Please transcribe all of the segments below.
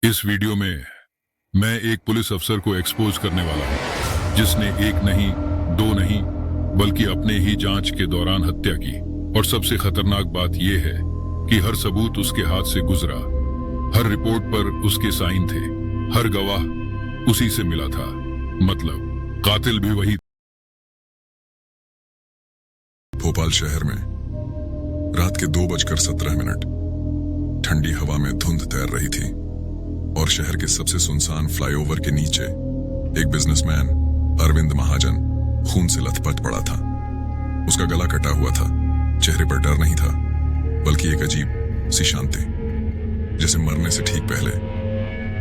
इस वीडियो में मैं एक पुलिस अफसर को एक्सपोज करने वाला हूं जिसने एक नहीं, दो नहीं, बल्कि अपने ही जांच के दौरान हत्या की। और सबसे खतरनाक बात यह है कि हर सबूत उसके हाथ से गुजरा, हर रिपोर्ट पर उसके साइन थे, हर गवाह उसी से मिला था। मतलब कातिल भी वही। भोपाल शहर में रात के 2:17 ठंडी हवा में धुंध तैर रही थी और शहर के सबसे सुनसान फ्लाईओवर के नीचे एक बिजनेसमैन अरविंद महाजन खून से लथपथ पड़ा था। उसका गला कटा हुआ था, चेहरे पर डर नहीं था बल्कि एक अजीब सी शांति, जैसे मरने से ठीक पहले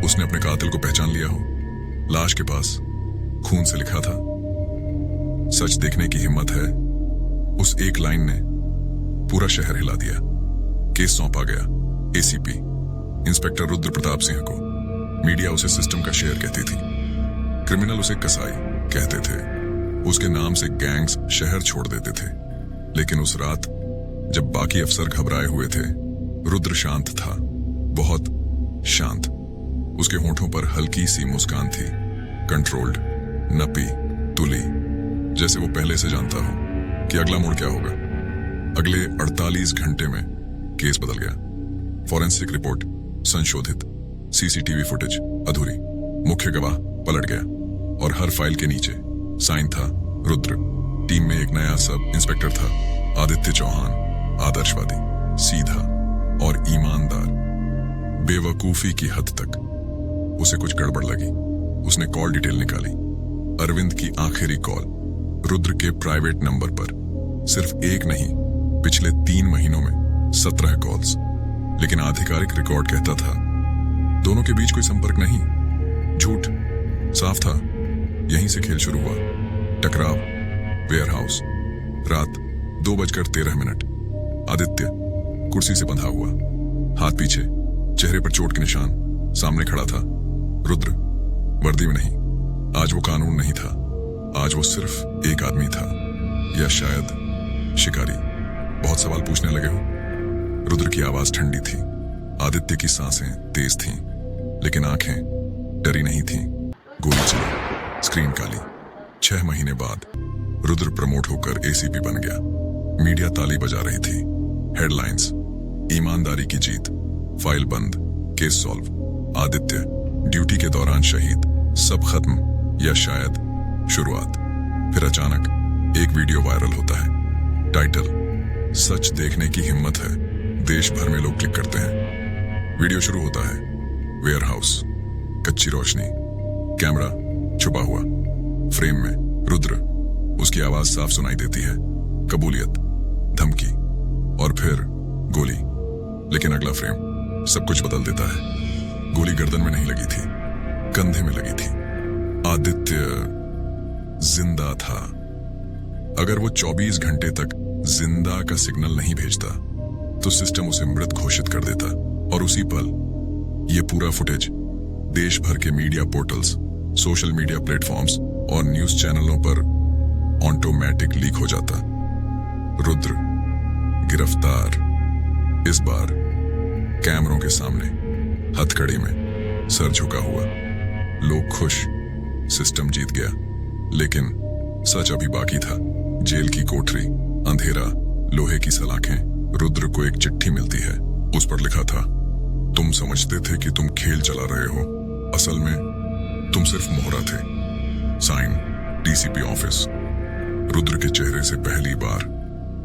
उसने अपने कातिल को पहचान लिया हो। लाश के पास खून से लिखा था, सच देखने की हिम्मत है। उस एक लाइन ने पूरा शहर हिला दिया। केस सौंपा गया एसीपी इंस्पेक्टर रुद्र प्रताप सिंह को। मीडिया उसे सिस्टम का शेर कहती थी, क्रिमिनल उसे कसाई कहते थे। उसके नाम से गैंग्स शहर छोड़ देते थे। लेकिन उस रात जब बाकी अफसर घबराए हुए थे, रुद्र शांत था, बहुत शांत। उसके होठों पर हल्की सी मुस्कान थी, कंट्रोल्ड, नपी, तुली, जैसे वो पहले से जानता हो कि अगला मोड़ क्या होगा। अगले 48 घंटे में केस बदल गया। फॉरेंसिक रिपोर्ट संशोधित, सीसीटीवी फुटेज अधूरी, मुख्य गवाह पलट गया और हर फाइल के नीचे साइन था रुद्र। टीम में एक नया सब इंस्पेक्टर था, आदित्य चौहान। आदर्शवादी, सीधा और ईमानदार। बेवकूफी की हद तक उसे कुछ गड़बड़ लगी। उसने कॉल डिटेल निकाली, अरविंद की आखिरी कॉल रुद्र के प्राइवेट नंबर पर। सिर्फ एक नहीं, पिछले 3 महीनों में 17 कॉल्स। लेकिन आधिकारिक रिकॉर्ड कहता था दोनों के बीच कोई संपर्क नहीं। झूठ साफ था। यहीं से खेल शुरू हुआ। टकराव वेयरहाउस, रात 2:13। आदित्य कुर्सी से बंधा हुआ, हाथ पीछे, चेहरे पर चोट के निशान। सामने खड़ा था रुद्र, वर्दी में नहीं। आज वो कानून नहीं था, आज वो सिर्फ एक आदमी था, या शायद शिकारी। बहुत सवाल पूछने लगे हो। रुद्र की आवाज ठंडी थी, आदित्य की सांसें तेज थीं, लेकिन आंखें डरी नहीं थीं। गोली चली, स्क्रीन काली। 6 महीने बाद रुद्र प्रमोट होकर एसीपी बन गया। मीडिया ताली बजा रही थी। हेडलाइंस, ईमानदारी की जीत, फाइल बंद, केस सॉल्व, आदित्य ड्यूटी के दौरान शहीद, सब खत्म या शायद शुरुआत। फिर अचानक एक वीडियो वायरल होता है। टाइटल, सच देखने की हिम्मत है। देश भर में लोग क्लिक करते हैं। वीडियो शुरू होता है वेयरहाउस, कच्ची रोशनी, कैमरा छुपा हुआ, फ्रेम में रुद्र। उसकी आवाज साफ सुनाई देती है, कबूलियत, धमकी और फिर गोली। लेकिन अगला फ्रेम सब कुछ बदल देता है। गोली गर्दन में नहीं लगी थी, कंधे में लगी थी। आदित्य जिंदा था। अगर वो 24 घंटे तक जिंदा का सिग्नल नहीं भेजता तो सिस्टम उसे मृत घोषित कर देता। और उसी पल ये पूरा फुटेज देश भर के media portals, social media platforms और न्यूज चैनलों पर ऑटोमेटिक लीक हो जाता। रुद्र गिरफ्तार, इस बार कैमरों के सामने, हथकड़ी में, सर झुका हुआ। लोग खुश, सिस्टम जीत गया। लेकिन सच अभी बाकी था। जेल की कोठरी, अंधेरा, लोहे की सलाखें। रुद्र को एक चिट्ठी मिलती है। उस पर लिखा था, तुम समझते थे कि तुम खेल चला रहे हो, असल में तुम सिर्फ मोहरा थे। Sign, DCP office. रुद्र के चेहरे से पहली बार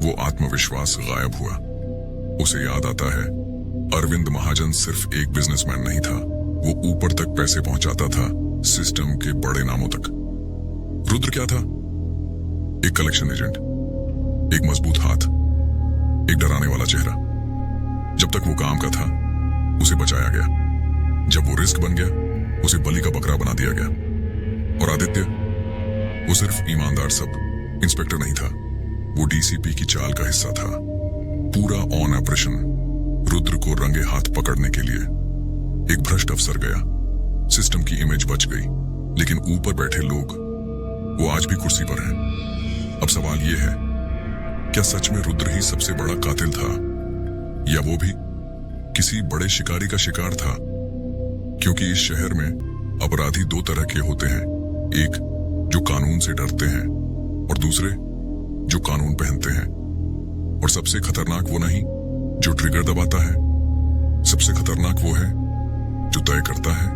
वो आत्मविश्वास गायब हुआ। उसे याद आता है, अरविंद महाजन सिर्फ एक बिजनेसमैन नहीं था, वो ऊपर तक पैसे पहुंचाता था, सिस्टम के बड़े नामों तक। रुद्र क्या था? एक कलेक्शन एजेंट, एक मजबूत हाथ, एक डराने वाला चेहरा। जब तक वो काम का था उसे बचाया गया, जब वो रिस्क बन गया उसे बलि का बकरा बना दिया गया। और आदित्य, वो सिर्फ ईमानदार सब इंस्पेक्टर नहीं था, वो डीसीपी की चाल का हिस्सा था। पूरा ऑन ऑपरेशन रुद्र को रंगे हाथ पकड़ने के लिए। एक भ्रष्ट अफसर गया, सिस्टम की इमेज बच गई, लेकिन ऊपर बैठे लोग वो आज भी कुर्सी पर हैं। अब सवाल यह है, क्या सच में रुद्र ही सबसे बड़ा कातिल था, या वो भी किसी बड़े शिकारी का शिकार था? क्योंकि इस शहर में अपराधी दो तरह के होते हैं, एक जो कानून से डरते हैं और दूसरे जो कानून पहनते हैं। और सबसे खतरनाक वो नहीं जो ट्रिगर दबाता है, सबसे खतरनाक वो है जो तय करता है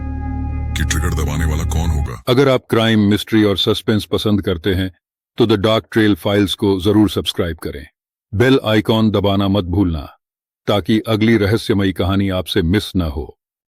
कि ट्रिगर दबाने वाला कौन होगा। अगर आप क्राइम, मिस्ट्री और सस्पेंस पसंद करते हैं तो द डार्क ट्रेल फाइल्स को जरूर सब्सक्राइब करें। बेल आइकॉन दबाना मत भूलना ताकि अगली रहस्यमयी कहानी आपसे मिस न हो।